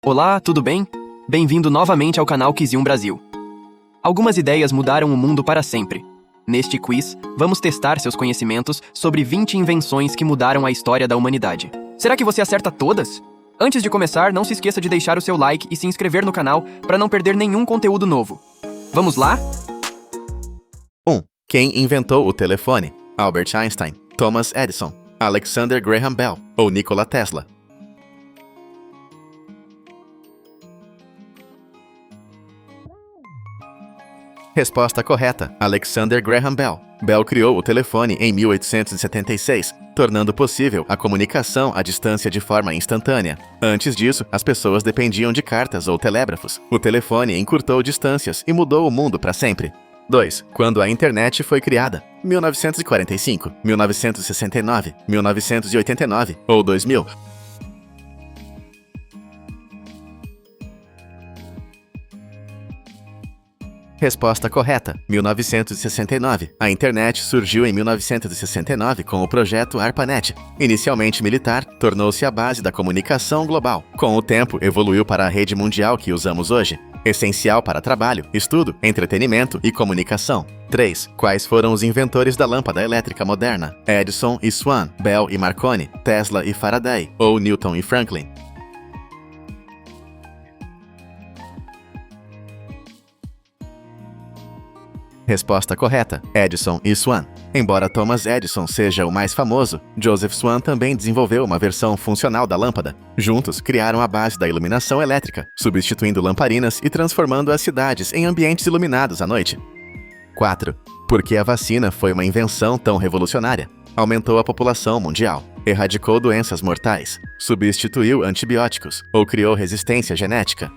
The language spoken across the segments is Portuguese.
Olá, tudo bem? Bem-vindo novamente ao canal Quiz1 Brasil. Algumas ideias mudaram o mundo para sempre. Neste quiz, vamos testar seus conhecimentos sobre 20 invenções que mudaram a história da humanidade. Será que você acerta todas? Antes de começar, não se esqueça de deixar o seu like e se inscrever no canal para não perder nenhum conteúdo novo. Vamos lá? 1. Quem inventou o telefone? Albert Einstein, Thomas Edison, Alexander Graham Bell ou Nikola Tesla? Resposta correta: Alexander Graham Bell. Bell criou o telefone em 1876, tornando possível a comunicação à distância de forma instantânea. Antes disso, as pessoas dependiam de cartas ou telégrafos. O telefone encurtou distâncias e mudou o mundo para sempre. 2. Quando a internet foi criada? 1945, 1969, 1989 ou 2000? Resposta correta: 1969. A internet surgiu em 1969 com o projeto ARPANET. Inicialmente militar, tornou-se a base da comunicação global. Com o tempo, evoluiu para a rede mundial que usamos hoje, essencial para trabalho, estudo, entretenimento e comunicação. 3. Quais foram os inventores da lâmpada elétrica moderna? Edison e Swan, Bell e Marconi, Tesla e Faraday ou Newton e Franklin? Resposta correta: Edison e Swan. Embora Thomas Edison seja o mais famoso, Joseph Swan também desenvolveu uma versão funcional da lâmpada. Juntos, criaram a base da iluminação elétrica, substituindo lamparinas e transformando as cidades em ambientes iluminados à noite. 4. Por que a vacina foi uma invenção tão revolucionária? Aumentou a população mundial, erradicou doenças mortais, substituiu antibióticos ou criou resistência genética?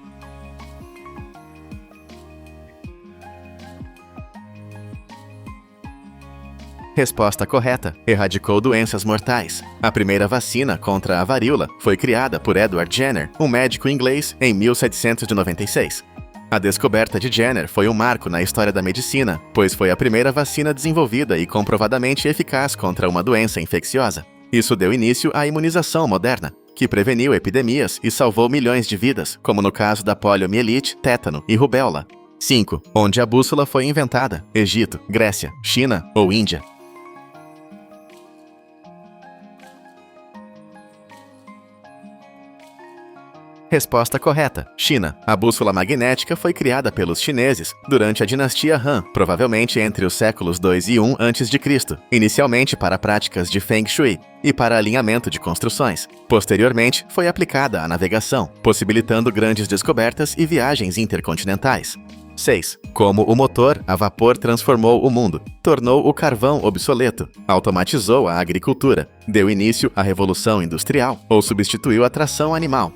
Resposta correta: erradicou doenças mortais. A primeira vacina contra a varíola foi criada por Edward Jenner, um médico inglês, em 1796. A descoberta de Jenner foi um marco na história da medicina, pois foi a primeira vacina desenvolvida e comprovadamente eficaz contra uma doença infecciosa. Isso deu início à imunização moderna, que preveniu epidemias e salvou milhões de vidas, como no caso da poliomielite, tétano e rubéola. 5. Onde a bússola foi inventada? Egito, Grécia, China ou Índia? Resposta correta: China. A bússola magnética foi criada pelos chineses durante a dinastia Han, provavelmente entre os séculos 2 e 1 a.C., inicialmente para práticas de Feng Shui e para alinhamento de construções. Posteriormente, foi aplicada à navegação, possibilitando grandes descobertas e viagens intercontinentais. 6. Como o motor a vapor transformou o mundo? Tornou o carvão obsoleto, automatizou a agricultura, deu início à Revolução Industrial ou substituiu a tração animal?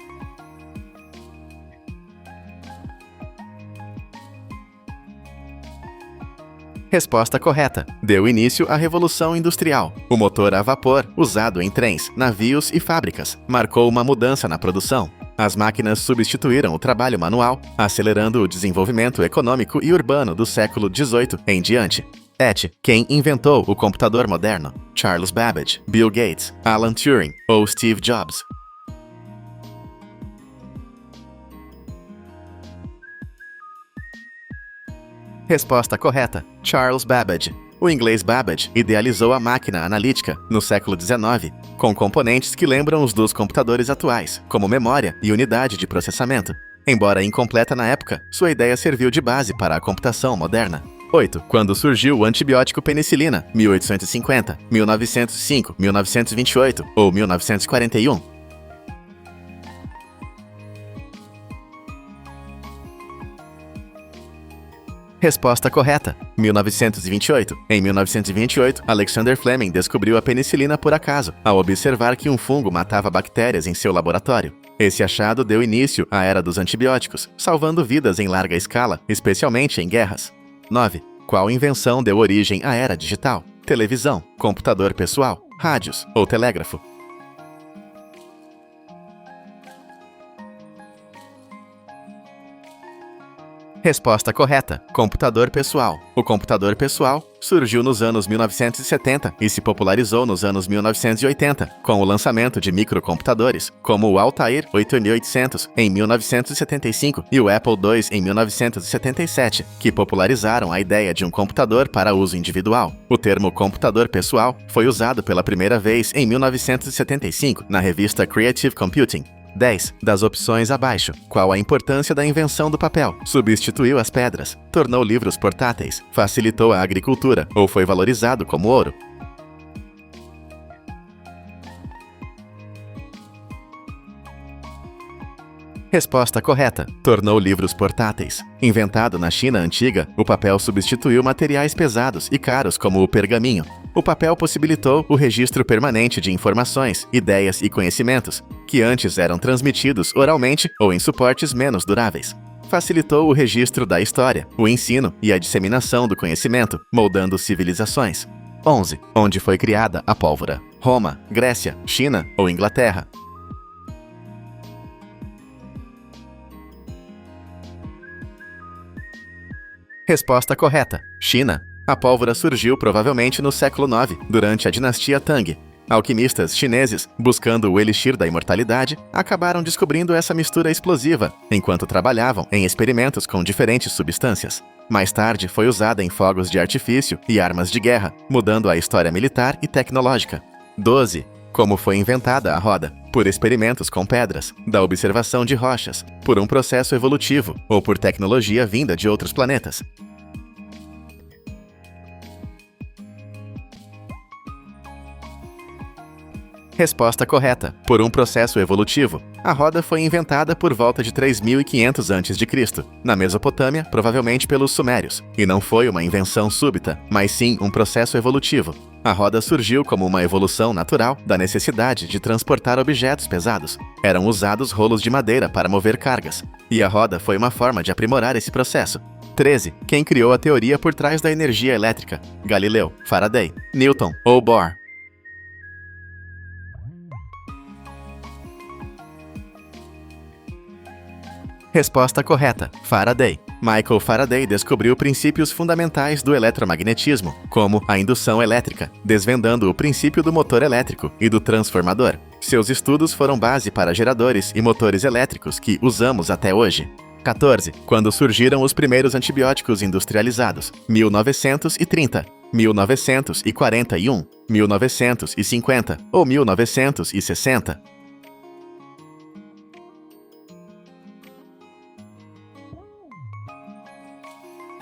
Resposta correta: deu início à Revolução Industrial. O motor a vapor, usado em trens, navios e fábricas, marcou uma mudança na produção. As máquinas substituíram o trabalho manual, acelerando o desenvolvimento econômico e urbano do século XVIII em diante. Quem inventou o computador moderno? Charles Babbage, Bill Gates, Alan Turing ou Steve Jobs? Resposta correta: Charles Babbage. O inglês Babbage idealizou a máquina analítica no século XIX, com componentes que lembram os dos computadores atuais, como memória e unidade de processamento. Embora incompleta na época, sua ideia serviu de base para a computação moderna. 8. Quando surgiu o antibiótico penicilina? 1850, 1905, 1928 ou 1941? Resposta correta: 1928. Em 1928, Alexander Fleming descobriu a penicilina por acaso, ao observar que um fungo matava bactérias em seu laboratório. Esse achado deu início à era dos antibióticos, salvando vidas em larga escala, especialmente em guerras. 9. Qual invenção deu origem à era digital? Televisão, computador pessoal, rádios ou telégrafo? Resposta correta: computador pessoal. O computador pessoal surgiu nos anos 1970 e se popularizou nos anos 1980, com o lançamento de microcomputadores, como o Altair 8800 em 1975 e o Apple II em 1977, que popularizaram a ideia de um computador para uso individual. O termo computador pessoal foi usado pela primeira vez em 1975 na revista Creative Computing. 10. Das opções abaixo, qual a importância da invenção do papel? Substituiu as pedras, tornou livros portáteis, facilitou a agricultura ou foi valorizado como ouro? Resposta correta: tornou livros portáteis. Inventado na China antiga, o papel substituiu materiais pesados e caros como o pergaminho. O papel possibilitou o registro permanente de informações, ideias e conhecimentos, que antes eram transmitidos oralmente ou em suportes menos duráveis. Facilitou o registro da história, o ensino e a disseminação do conhecimento, moldando civilizações. 11. Onde foi criada a pólvora? Roma, Grécia, China ou Inglaterra? Resposta correta: China. A pólvora surgiu provavelmente no século IX, durante a dinastia Tang. Alquimistas chineses, buscando o elixir da imortalidade, acabaram descobrindo essa mistura explosiva, enquanto trabalhavam em experimentos com diferentes substâncias. Mais tarde foi usada em fogos de artifício e armas de guerra, mudando a história militar e tecnológica. 12. Como foi inventada a roda? Por experimentos com pedras, da observação de rochas, por um processo evolutivo ou por tecnologia vinda de outros planetas? Resposta correta: por um processo evolutivo. A roda foi inventada por volta de 3.500 a.C., na Mesopotâmia, provavelmente pelos sumérios, e não foi uma invenção súbita, mas sim um processo evolutivo. A roda surgiu como uma evolução natural da necessidade de transportar objetos pesados. Eram usados rolos de madeira para mover cargas, e a roda foi uma forma de aprimorar esse processo. 13. Quem criou a teoria por trás da energia elétrica? Galileu, Faraday, Newton ou Bohr? Resposta correta: Faraday. Michael Faraday descobriu princípios fundamentais do eletromagnetismo, como a indução elétrica, desvendando o princípio do motor elétrico e do transformador. Seus estudos foram base para geradores e motores elétricos que usamos até hoje. 14. Quando surgiram os primeiros antibióticos industrializados? 1930, 1941, 1950 ou 1960?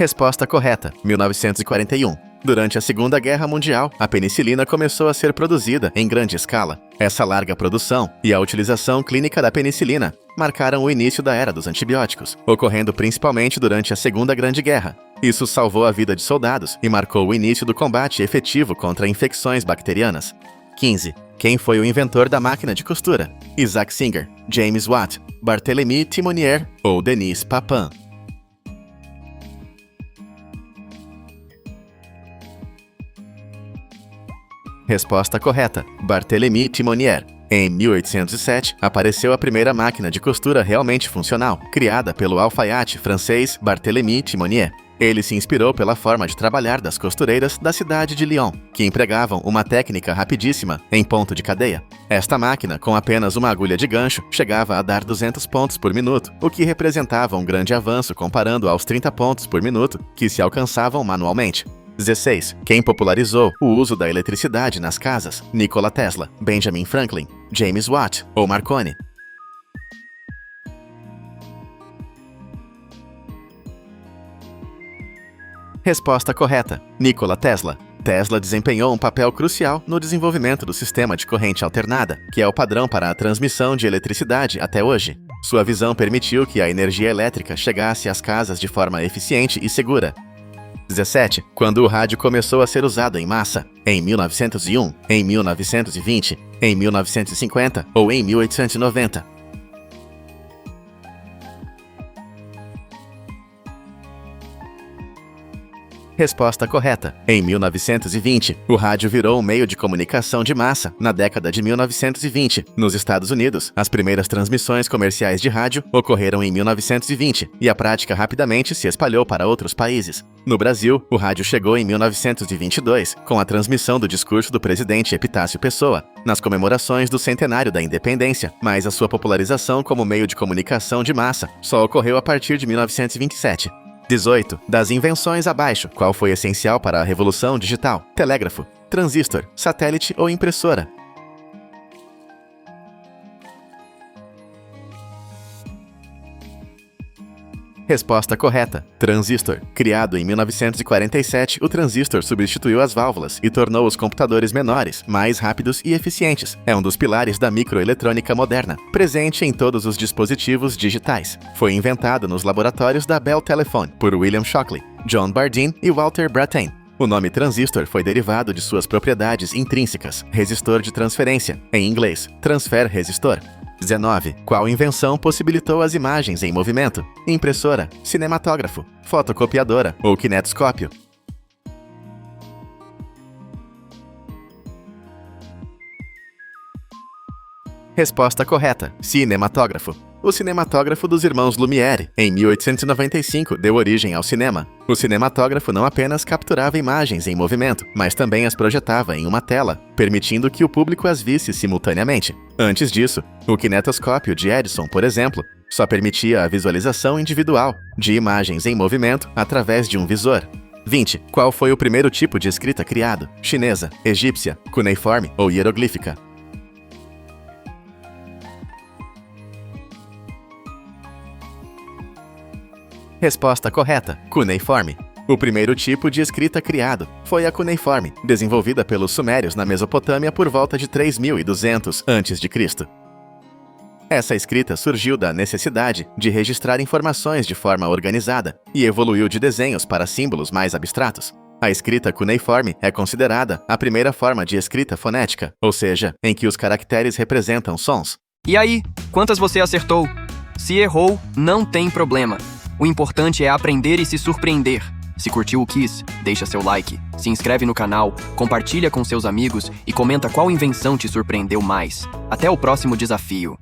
Resposta correta: 1941. Durante a Segunda Guerra Mundial, a penicilina começou a ser produzida em grande escala. Essa larga produção e a utilização clínica da penicilina marcaram o início da era dos antibióticos, ocorrendo principalmente durante a Segunda Grande Guerra. Isso salvou a vida de soldados e marcou o início do combate efetivo contra infecções bacterianas. 15. Quem foi o inventor da máquina de costura? Isaac Singer, James Watt, Barthélemy Timonier ou Denis Papin? Resposta correta: Barthélemy Timonier. Em 1807, apareceu a primeira máquina de costura realmente funcional, criada pelo alfaiate francês Barthélemy Timonier. Ele se inspirou pela forma de trabalhar das costureiras da cidade de Lyon, que empregavam uma técnica rapidíssima em ponto de cadeia. Esta máquina, com apenas uma agulha de gancho, chegava a dar 200 pontos por minuto, o que representava um grande avanço comparando aos 30 pontos por minuto que se alcançavam manualmente. 16. Quem popularizou o uso da eletricidade nas casas? Nikola Tesla, Benjamin Franklin, James Watt ou Marconi? Resposta correta: Nikola Tesla. Tesla desempenhou um papel crucial no desenvolvimento do sistema de corrente alternada, que é o padrão para a transmissão de eletricidade até hoje. Sua visão permitiu que a energia elétrica chegasse às casas de forma eficiente e segura. 17. Quando o rádio começou a ser usado em massa? Em 1901, em 1920, em 1950 ou em 1890? Resposta correta. Em 1920, o rádio virou um meio de comunicação de massa. Na década de 1920, nos Estados Unidos, as primeiras transmissões comerciais de rádio ocorreram em 1920 e a prática rapidamente se espalhou para outros países. No Brasil, o rádio chegou em 1922, com a transmissão do discurso do presidente Epitácio Pessoa, nas comemorações do centenário da independência, mas a sua popularização como meio de comunicação de massa só ocorreu a partir de 1927. 18. Das invenções abaixo, qual foi essencial para a revolução digital? Telégrafo, transistor, satélite ou impressora? Resposta correta. Transistor. Criado em 1947, o transistor substituiu as válvulas e tornou os computadores menores, mais rápidos e eficientes. É um dos pilares da microeletrônica moderna, presente em todos os dispositivos digitais. Foi inventado nos laboratórios da Bell Telephone por William Shockley, John Bardeen e Walter Brattain. O nome transistor foi derivado de suas propriedades intrínsecas, resistor de transferência, em inglês, transfer resistor. 19. Qual invenção possibilitou as imagens em movimento? Impressora, cinematógrafo, fotocopiadora ou kinetoscópio? Resposta correta. Cinematógrafo. O cinematógrafo dos irmãos Lumière, em 1895, deu origem ao cinema. O cinematógrafo não apenas capturava imagens em movimento, mas também as projetava em uma tela, permitindo que o público as visse simultaneamente. Antes disso, o kinetoscópio de Edison, por exemplo, só permitia a visualização individual de imagens em movimento através de um visor. 20. Qual foi o primeiro tipo de escrita criado? Chinesa, egípcia, cuneiforme ou hieroglífica? Resposta correta. Cuneiforme. O primeiro tipo de escrita criado foi a cuneiforme, desenvolvida pelos sumérios na Mesopotâmia por volta de 3200 a.C. Essa escrita surgiu da necessidade de registrar informações de forma organizada e evoluiu de desenhos para símbolos mais abstratos. A escrita cuneiforme é considerada a primeira forma de escrita fonética, ou seja, em que os caracteres representam sons. E aí, quantas você acertou? Se errou, não tem problema. O importante é aprender e se surpreender. Se curtiu o Quiz, deixa seu like, se inscreve no canal, compartilha com seus amigos e comenta qual invenção te surpreendeu mais. Até o próximo desafio.